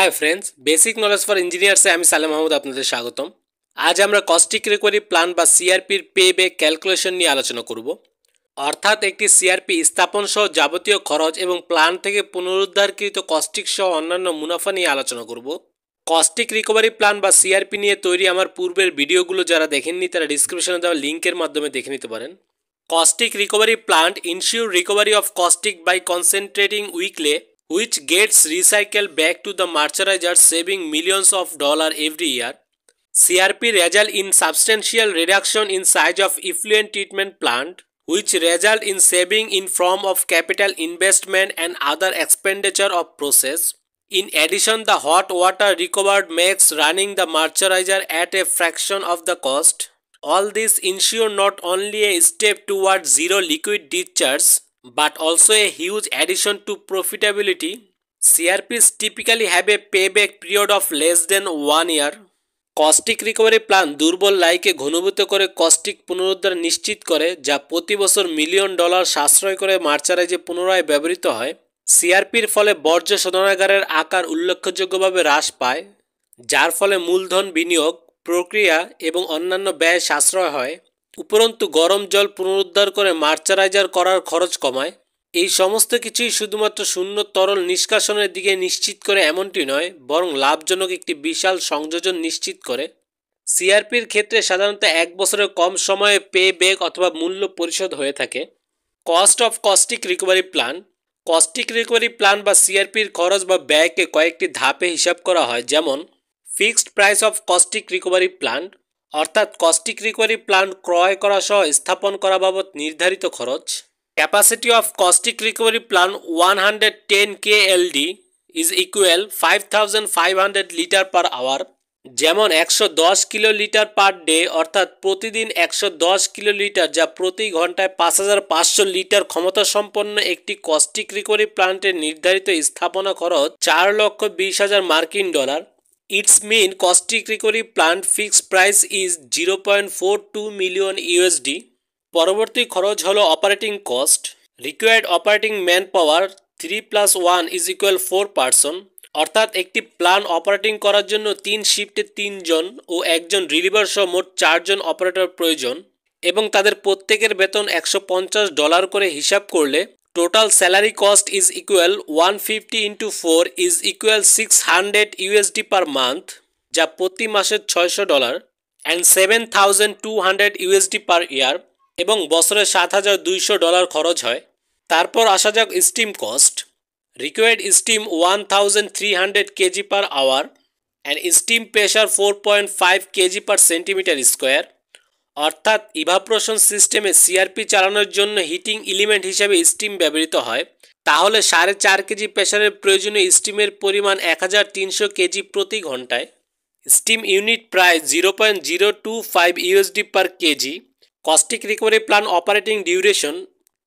Hi friends, basic knowledge for engineer से আমি সালেম মাহমুদ আপনাদের স্বাগতম। আজ আমরা কস্টিক রিকভারি প্ল্যান বা সিআরপির পে ব্যাক ক্যালকুলেশন নিয়ে আলোচনা করব। অর্থাৎ একটি সিআরপি স্থাপন সহ যাবতীয় খরচ এবং প্ল্যান থেকে পুনরুদ্ধারকৃত কস্টিক সহ অন্যান্য মুনাফা নিয়ে আলোচনা করব। কস্টিক রিকভারি প্ল্যান বা সিআরপি নিয়ে তৈরি আমার পূর্বের ভিডিওগুলো যারা দেখেননি তারা ডিসক্রিপশনে দেওয়া লিঙ্কের মাধ্যমে দেখে নিতে পারেন। Caustic recovery plant ensure recovery of caustic by concentrating weekly which gets recycled back to the merchandiser, saving millions of dollars every year. CRP result in substantial reduction in size of effluent treatment plant, which result in saving in form of capital investment and other expenditure of process. In addition, the hot water recovered makes running the merchandiser at a fraction of the cost. All this ensure not only a step towards zero liquid discharge, but also a huge addition to profitability. CRPs typically have a payback period of less than 1 year. Caustic recovery plan দুর্বল লাইকে ঘনীভূত করে caustic পুনরুদ্ধার নিশ্চিত করে, যা প্রতি বছর million dollar সাশ্রয় করে মার্চারাইজে পুনরায় ব্যবহৃত হয়। সিআরপির ফলে বর্জ্য শোধনাগারের আকার উল্লেখযোগ্যভাবে হ্রাস পায়, যার ফলে মূলধন বিনিয়োগ, প্রক্রিয়া এবং অন্যান্য ব্যয় সাশ্রয় হয়। উপরন্তু গরম জল পুনরুদ্ধার করে মার্চারাইজার করার খরচ কমায়। এই সমস্ত কিছুই শুধুমাত্র শূন্য তরল নিষ্কাশনের দিকে নিশ্চিত করে এমনটি নয়, বরং লাভজনক একটি বিশাল সংযোজন নিশ্চিত করে। সিআরপির ক্ষেত্রে সাধারণত 1 বছরের কম সময়ে পে ব্যাক অথবা মূল্য পরিশোধ হয়ে থাকে। Cost of caustic recovery plan. Caustic recovery plan বা সিআরপির খরচ বা ব্যয়কে কয়েকটি ধাপে হিসাব করা হয়, যেমন fixed price of caustic recovery plan, অর্থাৎ কস্টিক রিকভারি প্ল্যান্ট ক্রয় করা সহ স্থাপন করা বাবদ নির্ধারিত খরচ। Capacity of caustic recovery plant 110 KLD is equal 5500 litre per hour, যেমন 110 কিলোলিটার পার ডে, অর্থাৎ প্রতিদিন 110 কিলোলিটার, যা প্রতি ঘন্টায় 5500 লিটার ক্ষমতা সম্পন্ন একটি কস্টিক রিকভারি প্ল্যান্টের নির্ধারিত স্থাপনা খরচ 4,20,000 মার্কিন dollar. Its mean caustic recovery plant fixed price is 0.42 million USD. পরবর্তী খরচ হলো operating cost. Required operating man power 3+1 is equal 4 person, অর্থাৎ একটি প্ল্যান অপারেটিং করার জন্য 3 শিফটে 3 জন ও একজন রিলিভার সহ মোট 4 জন অপারেটর প্রয়োজন, এবং তাদের প্রত্যেকের বেতন $150 করে হিসাব করলে total salary cost is equal 150 into 4 is equal 600 USD per month, যা প্রতি মাসে $600, অ্যান্ড 7,200 USD পার ইয়ার, এবং বছরে $7,200 খরচ হয়। তারপর আসা যাক steam cost. Required steam 1300 kg per hour and steam pressure 4.5 kg per centimetre square, অর্থাৎ ইভাপোরেশন সিস্টেমে সিআরপি চালানোর জন্য হিটিং এলিমেন্ট হিসেবে স্টিম ব্যবহৃত হয়। তাহলে 4.5 কেজি প্রেশারের প্রয়োজনীয় স্টিমের পরিমাণ 1300 কেজি প্রতি ঘন্টায়। স্টিম ইউনিট প্রায় 0.025 USD per KG. Caustic recovery plan operating duration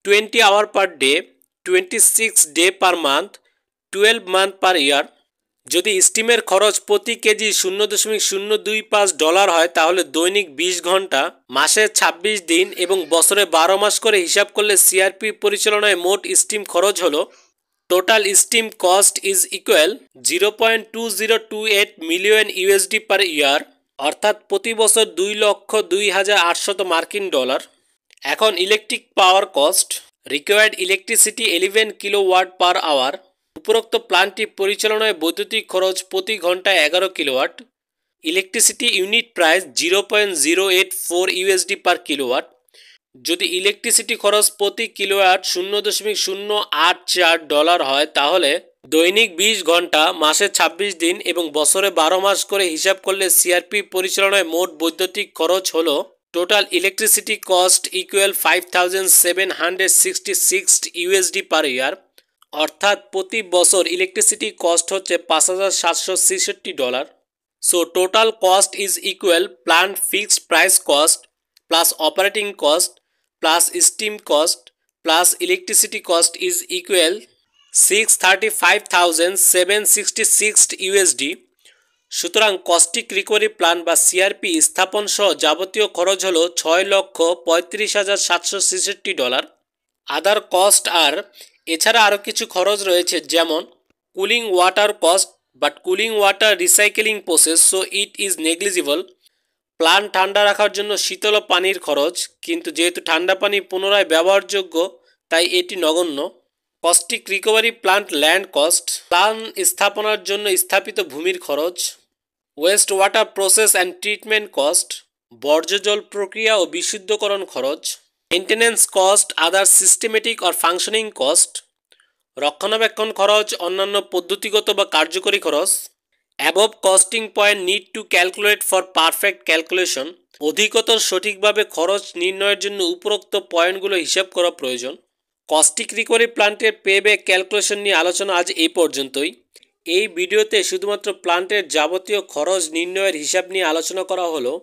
20 hour per day, 26 day per month, 12 month per year. যদি স্টিমের খরচ প্রতি কেজি $0.025 হয়, তাহলে দৈনিক 20 ঘন্টা, মাসে 26 দিন এবং বছরে 12 মাস করে হিসাব করলে সিআরপি পরিচালনায় মোট স্টিম খরচ হলো total steam cost is equal 0.2028 million USD per year, অর্থাৎ প্রতি বছর 2,02,800 মার্কিন ডলার। এখন electric power cost. Required electricity 11 kilowatt per hour. উপরোক্ত প্ল্যান্টটি পরিচালনায় বৈদ্যুতিক খরচ প্রতি ঘন্টায় 11 kilowatt. Electricity unit price 0.084 USD per kilowatt. যদি ইলেকট্রিসিটি খরচ প্রতি কিলোওয়াট $0.084 হয়, তাহলে দৈনিক 20 ঘন্টা, মাসে 26 দিন এবং বছরে 12 মাস করে হিসাব করলে সিআরপি পরিচালনায় মোট বৈদ্যুতিক খরচ হলো total electricity cost equal 5,766 USD per year, অর্থাৎ প্রতি বছর ইলেকট্রিসিটি কস্ট হচ্ছে $5,766। So total cost is equal plant fixed price cost plus operating cost plus steam cost plus electricity cost is equal 635,766 USD। সুতরাং কস্টিক রিকভারি প্ল্যান বা CRP স্থাপন সহ যাবতীয় খরচ হলো $6,35,766। আদার কস্ট আর এছাড়া আরও কিছু খরচ রয়েছে, যেমন cooling water cost but cooling water recycling process so it is negligible. Plant ঠান্ডা রাখার জন্য শীতল পানির খরচ, কিন্তু যেহেতু ঠান্ডা পানি পুনরায় ব্যবহারযোগ্য তাই এটি নগণ্য। Caustic recovery plant land cost, plant স্থাপনার জন্য স্থাপিত ভূমির খরচ। West water process and treatment cost, বর্জ্য জল প্রক্রিয়া ও বিশুদ্ধকরণ খরচ। Maintenance cost, other systematic or functioning cost, রক্ষণাবেক্ষণ খরচ, অন্যান্য পদ্ধতিগত বা কার্যকরী খরচ। Above costing point need to calculate for perfect calculation, অধিকতর সঠিকভাবে খরচ নির্ণয়ের জন্য উপরোক্ত পয়েন্টগুলো হিসাব করা প্রয়োজন। কস্টিক রিকভারি প্ল্যান্টের পেব্যাক ক্যালকুলেশন নিয়ে আলোচনা আজ এই পর্যন্তই। এই ভিডিওতে শুধুমাত্র প্ল্যান্টের যাবতীয় খরচ নির্ণয়ের হিসাব নিয়ে আলোচনা করা হলো।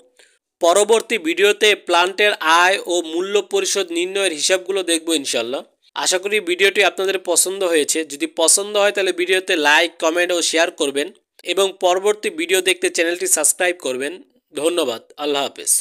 পরবর্তী ভিডিওতে প্ল্যান্টের আয় ও মূল্য পরিশোধ নির্ণয়ের হিসাবগুলো দেখব ইনশাল্লাহ। আশা করি ভিডিওটি আপনাদের পছন্দ হয়েছে। যদি পছন্দ হয় তাহলে ভিডিওতে লাইক, কমেন্ট ও শেয়ার করবেন এবং পরবর্তী ভিডিও দেখতে চ্যানেলটি সাবস্ক্রাইব করবেন। ধন্যবাদ। আল্লাহ হাফেজ।